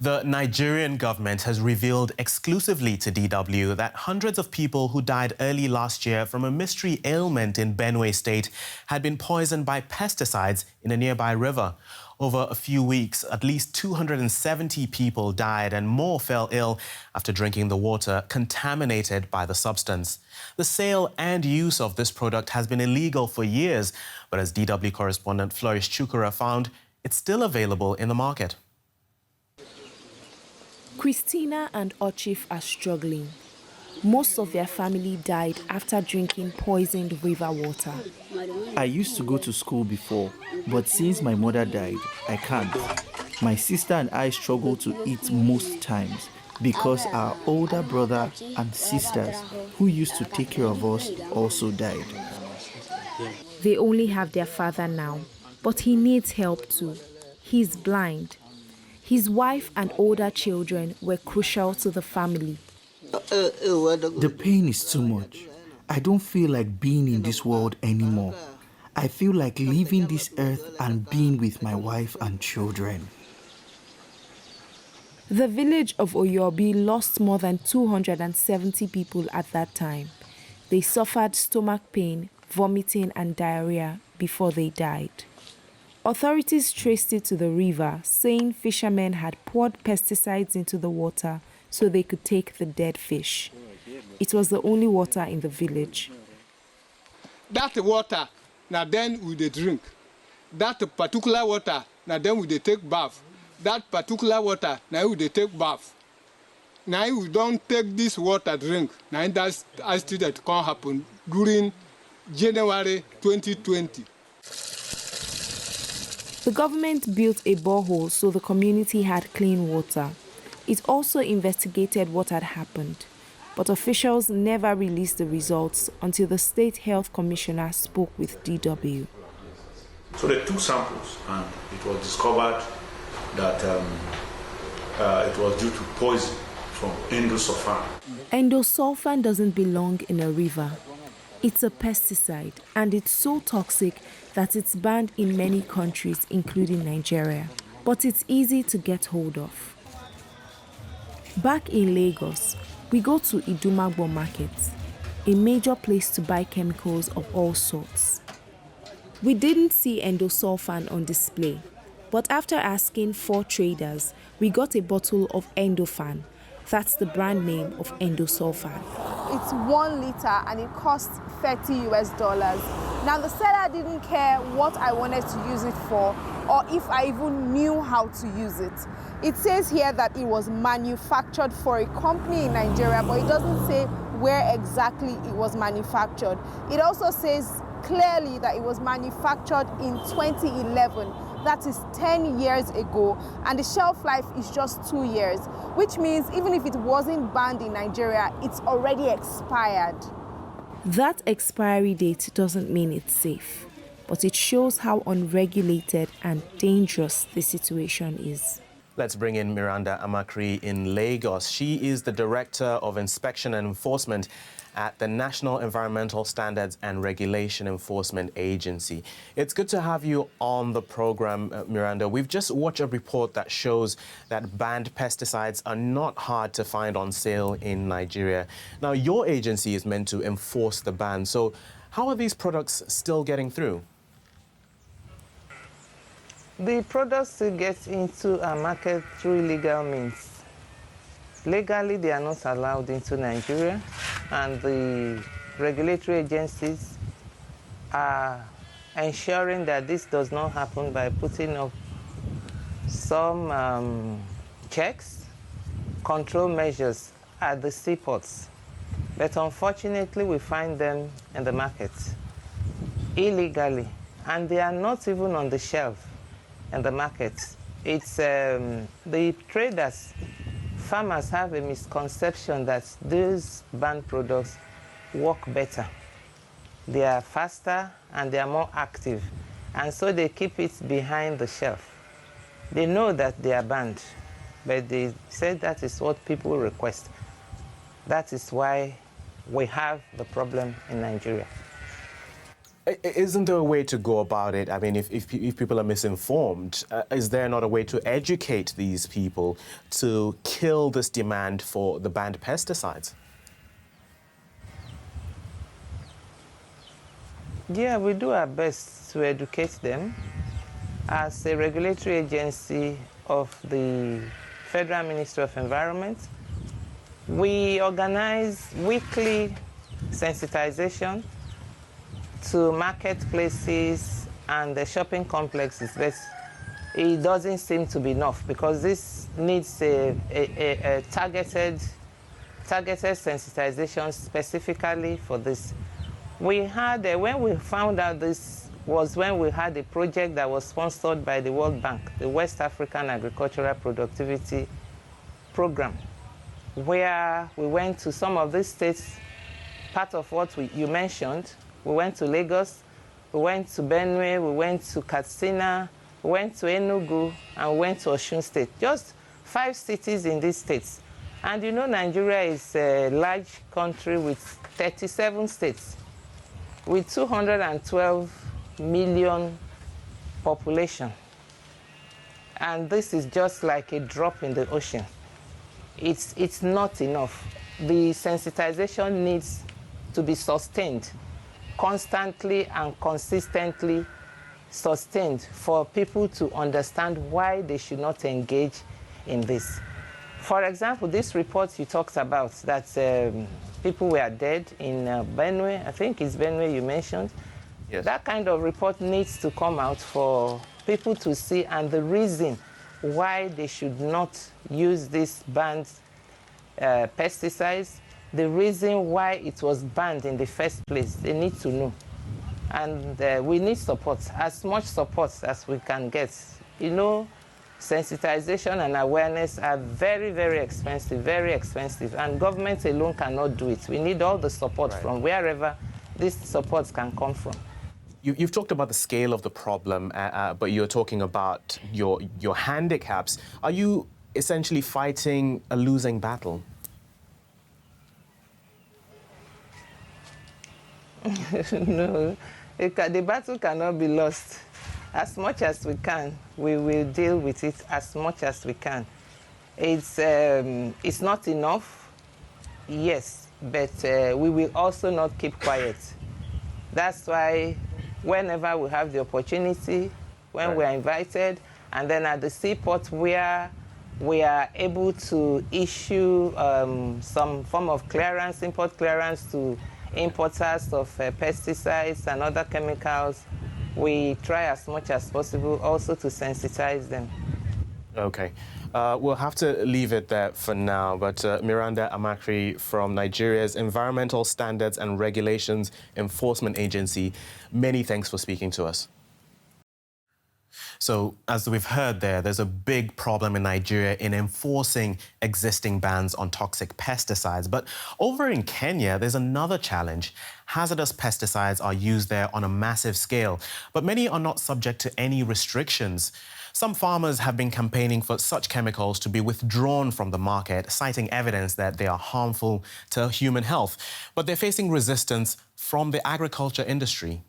The Nigerian government has revealed exclusively to DW that hundreds of people who died early last year from a mystery ailment in Benue State had been poisoned by pesticides in a nearby river. Over a few weeks, at least 270 people died and more fell ill after drinking the water contaminated by the substance. The sale and use of this product has been illegal for years, but as DW correspondent Flourish Chukwurah found, it's still available in the market. Christina and Ochif are struggling. Most of their family died after drinking poisoned river water. I used to go to school before, but since my mother died, I can't. My sister and I struggle to eat most times because our older brother and sisters who used to take care of us also died. They only have their father now, but he needs help too. He's blind. His wife and older children were crucial to the family. The pain is too much. I don't feel like being in this world anymore. I feel like leaving this earth and being with my wife and children. The village of Oyobi lost more than 270 people at that time. They suffered stomach pain, vomiting and diarrhea before they died. Authorities traced it to the river, saying fishermen had poured pesticides into the water so they could take the dead fish. It was the only water in the village. That water, now then we dey drink. That particular water, now then we dey take bath. That particular water, now we dey take bath. Now we don't take this water drink. Now that's actually that can happen during January 2020. The government built a borehole so the community had clean water. It also investigated what had happened, but officials never released the results until the State Health Commissioner spoke with DW. So they took samples and it was discovered that it was due to poison from endosulfan. Endosulfan doesn't belong in a river. It's a pesticide, and it's so toxic that it's banned in many countries, including Nigeria. But it's easy to get hold of. Back in Lagos, we go to Idumagbo Market, a major place to buy chemicals of all sorts. We didn't see endosulfan on display, but after asking 4 traders, we got a bottle of Endofan. That's the brand name of endosulfan. It's 1 liter and it costs $30 US. Now the seller didn't care what I wanted to use it for or if I even knew how to use it. It says here that it was manufactured for a company in Nigeria, but it doesn't say where exactly it was manufactured. It also says clearly that it was manufactured in 2011. That is 10 years ago, and the shelf life is just 2 years, which means even if it wasn't banned in Nigeria, it's already expired. That expiry date doesn't mean it's safe, but it shows how unregulated and dangerous the situation is. Let's bring in Miranda Amakri in Lagos. She is the Director of Inspection and Enforcement at the National Environmental Standards and Regulation Enforcement Agency. It's good to have you on the program, Miranda. We've just watched a report that shows that banned pesticides are not hard to find on sale in Nigeria. Now, your agency is meant to enforce the ban, so how are these products still getting through? The products still get into our market through legal means. Legally, they are not allowed into Nigeria, and the regulatory agencies are ensuring that this does not happen by putting up some checks, control measures at the seaports. But unfortunately, we find them in the market illegally, and they are not even on the shelf in the market. It's the traders. Farmers have a misconception that these banned products work better. They are faster and they are more active, and so they keep it behind the shelf. They know that they are banned, but they say that is what people request. That is why we have the problem in Nigeria. Isn't there a way to go about it? I mean, if people are misinformed, is there not a way to educate these people to kill this demand for the banned pesticides? Yeah, we do our best to educate them. As a regulatory agency of the Federal Ministry of Environment, we organize weekly sensitization to marketplaces and the shopping complexes, but it doesn't seem to be enough because this needs a targeted sensitization specifically for this. We had, when we found out this was when we had a project that was sponsored by the World Bank, the West African Agricultural Productivity Program, where we went to some of these states, part of what you mentioned. We went to Lagos, we went to Benue, we went to Katsina, we went to Enugu, and we went to Osun State. Just 5 cities in these states. And you know Nigeria is a large country with 37 states, with 212 million population. And this is just like a drop in the ocean. It's not enough. The sensitization needs to be sustained, constantly and consistently sustained for people to understand why they should not engage in this. For example, this report you talked about, that people were dead in Benue, I think it's Benue you mentioned. Yes. That kind of report needs to come out for people to see, and the reason why they should not use these banned pesticides, the reason why it was banned in the first place, they need to know. And we need support, as much support as we can get. You know, sensitization and awareness are very, very expensive, and government alone cannot do it. We need all the support from wherever these supports can come from. You've talked about the scale of the problem, but you're talking about your handicaps. Are you essentially fighting a losing battle? No, the battle cannot be lost. As much as we can, we will deal with it as much as we can. It's not enough, yes, but we will also not keep quiet. That's why whenever we have the opportunity, when we are invited, and then at the seaport where we are able to issue some form of clearance, import clearance to importers of pesticides and other chemicals, we try as much as possible also to sensitize them. Okay. We'll have to leave it there for now, but Miranda Amakri from Nigeria's Environmental Standards and Regulations Enforcement Agency, many thanks for speaking to us. So, as we've heard there's a big problem in Nigeria in enforcing existing bans on toxic pesticides. But over in Kenya, there's another challenge. Hazardous pesticides are used there on a massive scale, but many are not subject to any restrictions. Some farmers have been campaigning for such chemicals to be withdrawn from the market, citing evidence that they are harmful to human health. But they're facing resistance from the agriculture industry.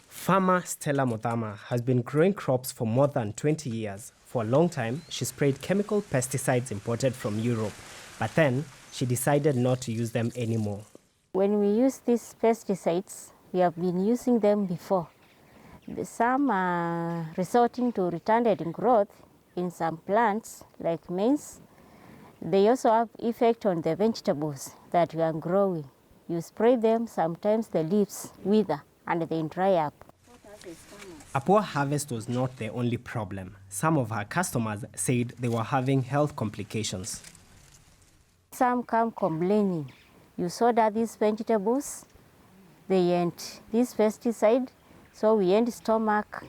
Farmer Stella Motama has been growing crops for more than 20 years. For a long time, she sprayed chemical pesticides imported from Europe, but then she decided not to use them anymore. When we use these pesticides, we have been using them before. Some are resorting to retarded growth in some plants, like maize. They also have effect on the vegetables that we are growing. You spray them, sometimes the leaves wither and they dry up. A poor harvest was not the only problem. Some of her customers said they were having health complications. Some come complaining, you soda these vegetables, they end this pesticide, so we end stomach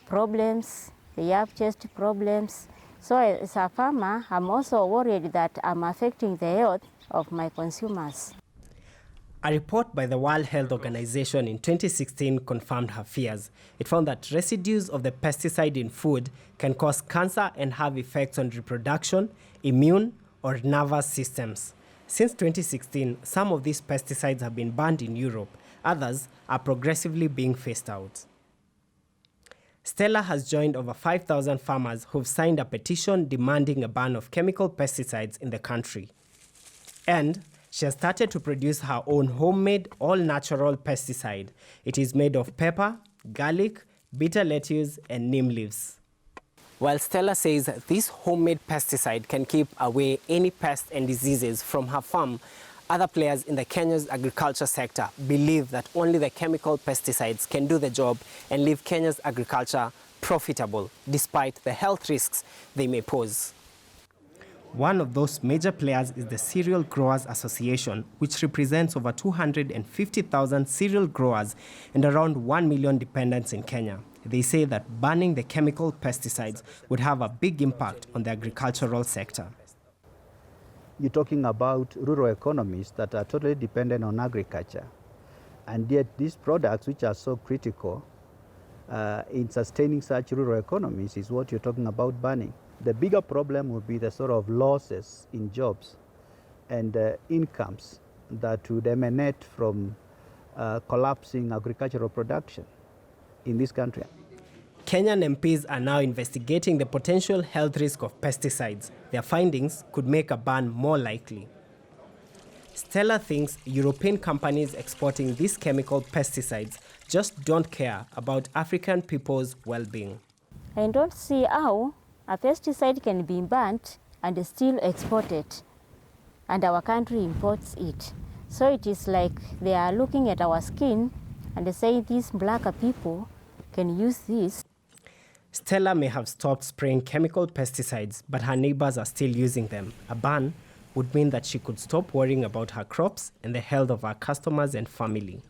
problems, they have chest problems. So as a farmer, I'm also worried that I'm affecting the health of my consumers. A report by the World Health Organization in 2016 confirmed her fears. It found that residues of the pesticide in food can cause cancer and have effects on reproduction, immune, or nervous systems. Since 2016, some of these pesticides have been banned in Europe. Others are progressively being phased out. Stella has joined over 5,000 farmers who've signed a petition demanding a ban of chemical pesticides in the country. And she has started to produce her own homemade, all-natural pesticide. It is made of pepper, garlic, bitter lettuce, and neem leaves. While Stella says this homemade pesticide can keep away any pests and diseases from her farm, other players in the Kenya's agriculture sector believe that only the chemical pesticides can do the job and leave Kenya's agriculture profitable, despite the health risks they may pose. One of those major players is the Cereal Growers Association, which represents over 250,000 cereal growers and around 1 million dependents in Kenya. They say that banning the chemical pesticides would have a big impact on the agricultural sector. You're talking about rural economies that are totally dependent on agriculture. And yet these products, which are so critical in sustaining such rural economies, is what you're talking about banning. The bigger problem would be the sort of losses in jobs and incomes that would emanate from collapsing agricultural production in this country. Kenyan MPs are now investigating the potential health risk of pesticides. Their findings could make a ban more likely. Stella thinks European companies exporting these chemical pesticides just don't care about African people's well-being. I don't see how a pesticide can be banned and still exported, and our country imports it. So it is like they are looking at our skin and they say these blacker people can use this. Stella may have stopped spraying chemical pesticides, but her neighbors are still using them. A ban would mean that she could stop worrying about her crops and the health of her customers and family.